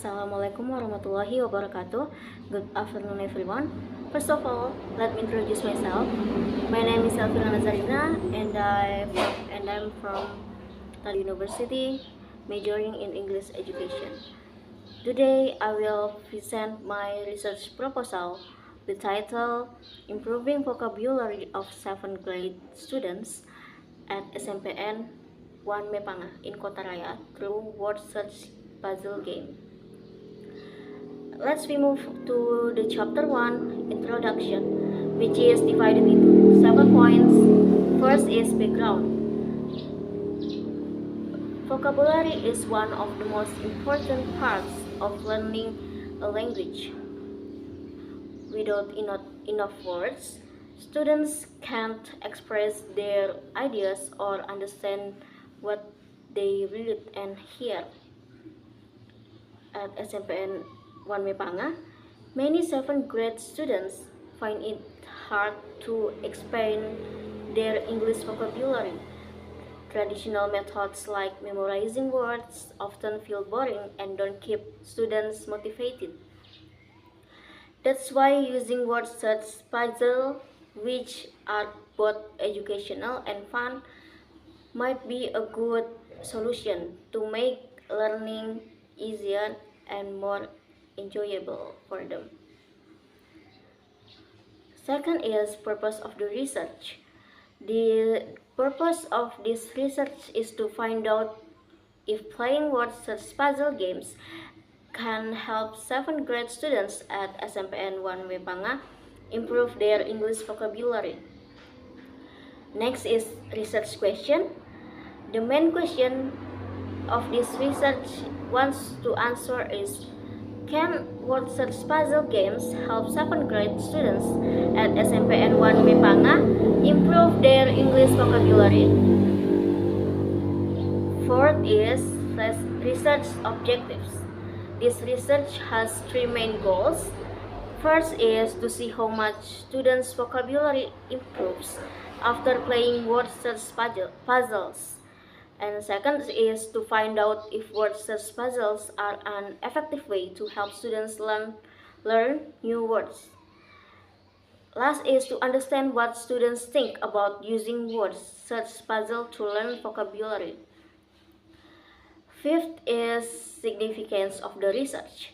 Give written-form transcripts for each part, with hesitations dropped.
Assalamualaikum warahmatullahi wabarakatuh. Good afternoon, everyone. First of all, let me introduce myself. My name is Elvira Nazarina, and I'm from Tali University, majoring in English education. Today, I will present my research proposal with title "Improving Vocabulary of 7th Grade Students at SMPN 1 Mepanga in Kota Raya through word search puzzle game." Let's move to the chapter 1, introduction, which is divided into 7 points. First is background. Vocabulary is one of the most important parts of learning a language. Without enough words, students can't express their ideas or understand what they read and hear. At SMPN 1 Mepanga, many 7th grade students find it hard to expand their English vocabulary. Traditional methods like memorizing words often feel boring and don't keep students motivated. That's why using word search puzzle, which are both educational and fun, might be a good solution to make learning easier and more enjoyable for them. Second is purpose of the research. The purpose of this research is to find out if playing word search puzzle games can help 7th grade students at SMPN 1 Mepanga improve their English vocabulary. Next is research question. The main question of this research wants to answer is, can word search puzzle games help 7th grade students at SMPN 1 Mepanga improve their English vocabulary? Fourth is research objectives. This research has 3 main goals. First is to see how much students' vocabulary improves after playing word search puzzles. And second is to find out if word search puzzles are an effective way to help students learn new words. Last is to understand what students think about using word search puzzle to learn vocabulary. Fifth is significance of the research.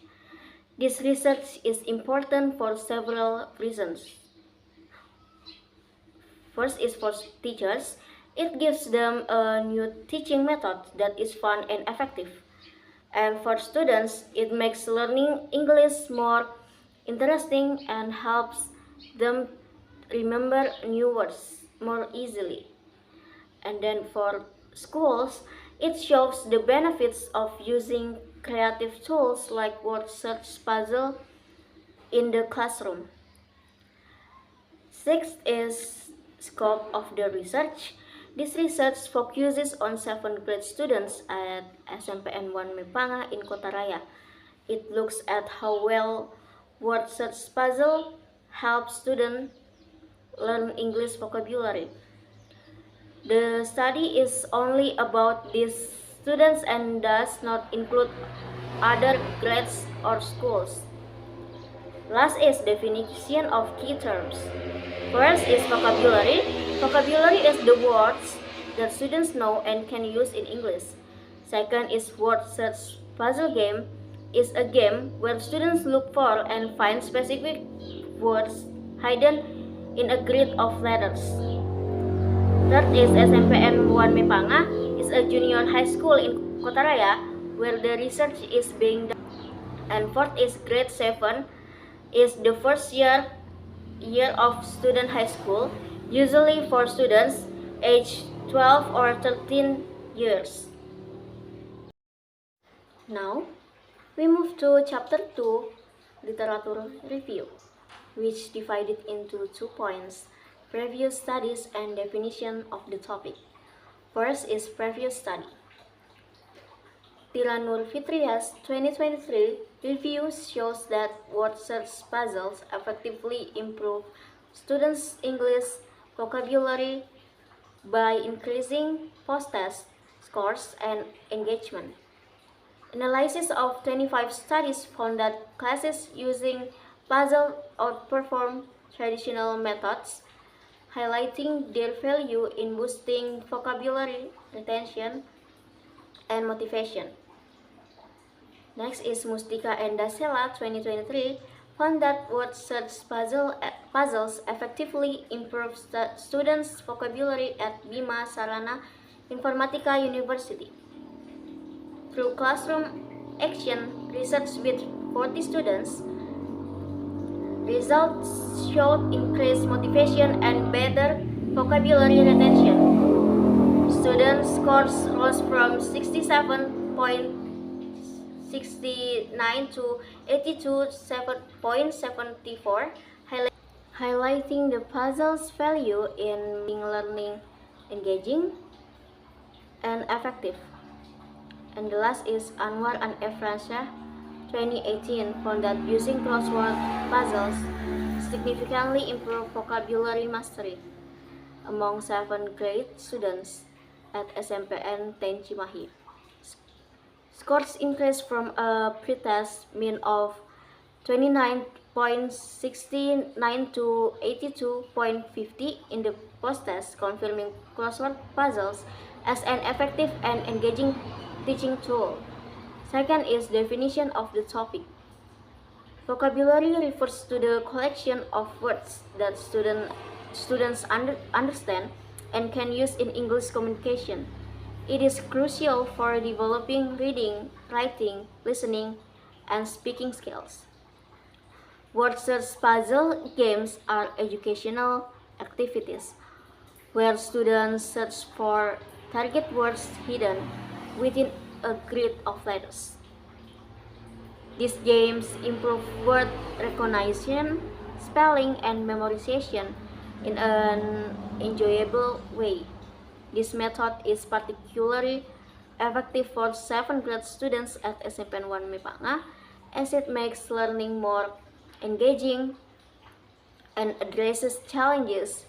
This research is important for several reasons. First is for teachers. It gives them a new teaching method that is fun and effective. And for students, it makes learning English more interesting and helps them remember new words more easily. And then for schools, it shows the benefits of using creative tools like word search puzzle in the classroom. Sixth is scope of the research. This research focuses on 7th grade students at SMPN 1 Mepanga in Kota Raya. It looks at how well word search puzzle helps students learn English vocabulary. The study is only about these students and does not include other grades or schools. Last is definition of key terms. First is vocabulary. Vocabulary is the words that students know and can use in English. Second is word search puzzle game. Is a game where students look for and find specific words hidden in a grid of letters. Third is SMPN 1 Mepanga. Is a junior high school in Kota Raya where the research is being done. And fourth is grade 7. Is the first year of student high school, usually for students aged 12 or 13 years. Now, we move to chapter 2, literature review, which divided into 2 points, previous studies and definition of the topic. First is previous study. Tiranur Fitrias 2023 review shows that word search puzzles effectively improve students' English vocabulary by increasing post-test scores and engagement. Analysis of 25 studies found that classes using puzzle outperform traditional methods, highlighting their value in boosting vocabulary retention and motivation. Next is Mustika and Dasela 2023 found that word search puzzles effectively improve students' vocabulary at Bima Sarana Informatika University. Through classroom action research with 40 students, results showed increased motivation and better vocabulary retention. Students' scores rose from 67.69 to 82.74, highlighting the puzzle's value in making learning engaging and effective. And the last is Anwar and Efransha 2018 found that using crossword puzzles significantly improved vocabulary mastery among 7th grade students at SMPN 10 Cimahi. Scores increased from a pretest mean of 29.69 to 82.50 in the post-test, confirming crossword puzzles as an effective and engaging teaching tool. Second is definition of the topic. Vocabulary refers to the collection of words that students understand and can use in English communication. It is crucial for developing reading, writing, listening, and speaking skills. Word search puzzle games are educational activities where students search for target words hidden within a grid of letters. These games improve word recognition, spelling, and memorization in an enjoyable way. This method is particularly effective for 7th grade students at SMPN 1 Mipanga as it makes learning more engaging and addresses challenges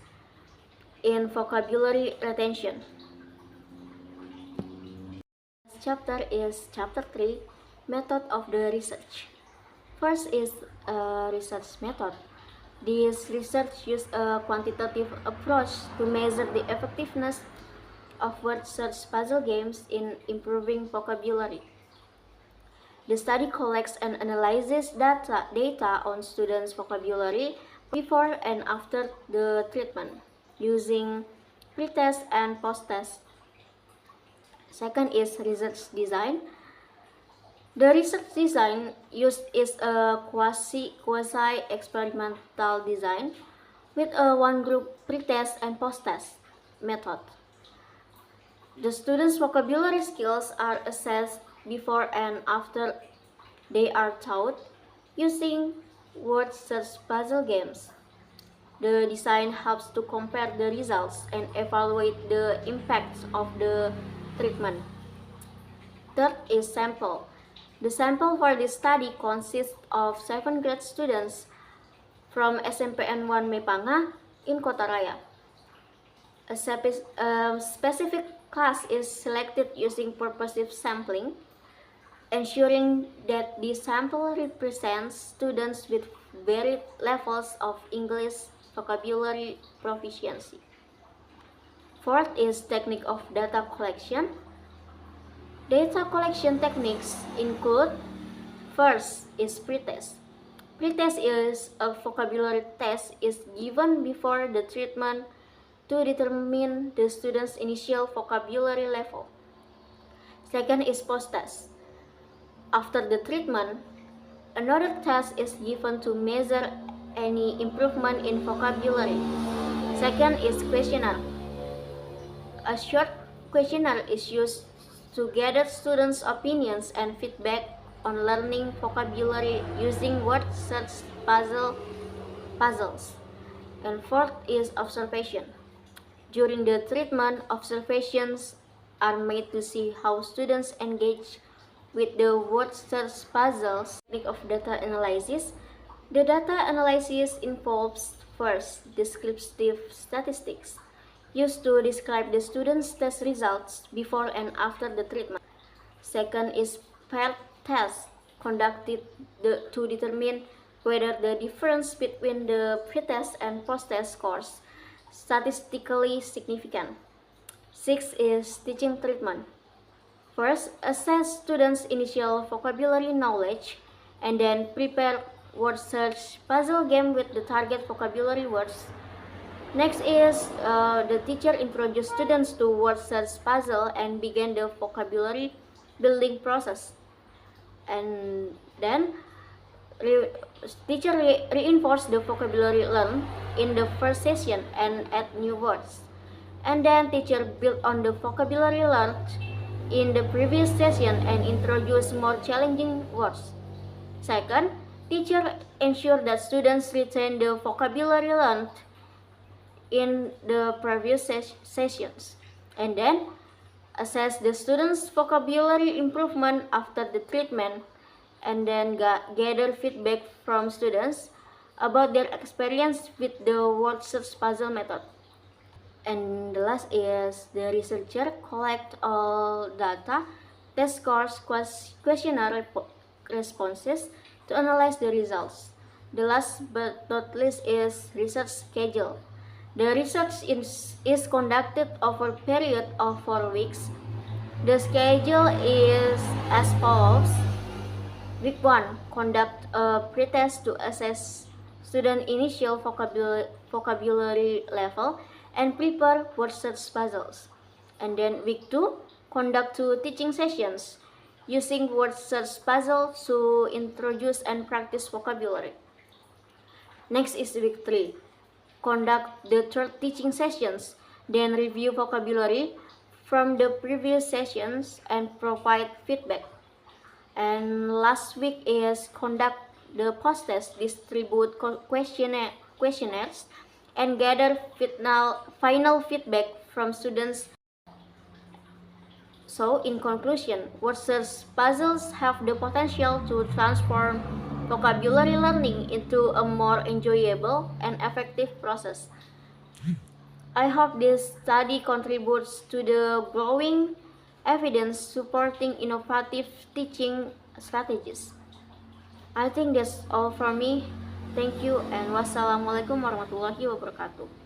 in vocabulary retention. Chapter is Chapter 3, Method of the Research. First is a research method. This research uses a quantitative approach to measure the effectiveness of word search puzzle games in improving vocabulary. The study collects and analyzes data on students' vocabulary before and after the treatment using pre-test and post-test. Second is research design. The research design used is a quasi-experimental design with a one-group pre-test and post-test method. The students' vocabulary skills are assessed before and after they are taught using word search puzzle games. The design helps to compare the results and evaluate the impacts of the treatment. Third is sample. The sample for this study consists of 7th grade students from SMPN 1 Mepanga in Kotaraya. A specific class is selected using purposive sampling, ensuring that the sample represents students with varied levels of English vocabulary proficiency. Fourth is technique of data collection. Data collection techniques include: first is pretest. Pretest is a vocabulary test is given before the treatment to determine the student's initial vocabulary level. Second is post-test. After the treatment, another test is given to measure any improvement in vocabulary. Second is questionnaire. A short questionnaire is used to gather students' opinions and feedback on learning vocabulary using word search puzzles. And fourth is observation. During the treatment, observations are made to see how students engage with the word search puzzles. Technique of data analysis. The data analysis involves first descriptive statistics, used to describe the students' test results before and after the treatment. Second is paired tests conducted to determine whether the difference between the pre-test and post-test scores statistically significant. 6 is teaching treatment. First, assess students' initial vocabulary knowledge and then prepare word search puzzle game with the target vocabulary words. Next is the teacher introduce students to word search puzzle and begin the vocabulary building process. And then teacher reinforce the vocabulary learned in the first session and add new words. And then teacher build on the vocabulary learned in the previous session and introduce more challenging words. Second, teacher ensure that students retain the vocabulary learned in the previous sessions. And then assess the students' vocabulary improvement after the treatment and then gather feedback from students about their experience with the word search puzzle method. And the last is the researcher collect all data, test scores, questionnaire responses to analyze the results. The last but not least is research schedule. The research is conducted over a period of 4 weeks. The schedule is as follows. Week 1, conduct a pretest to assess student initial vocabulary level and prepare word search puzzles. And then week 2, conduct 2 teaching sessions using word search puzzle to introduce and practice vocabulary. Next is week 3, conduct the 3rd teaching sessions, then review vocabulary from the previous sessions and provide feedback. And last week is conduct the post-test, distribute questionnaires, and gather final feedback from students. So, in conclusion, word search puzzles have the potential to transform vocabulary learning into a more enjoyable and effective process. I hope this study contributes to the growing evidence supporting innovative teaching strategies. I think that's all from me. Thank you and wassalamualaikum warahmatullahi wabarakatuh.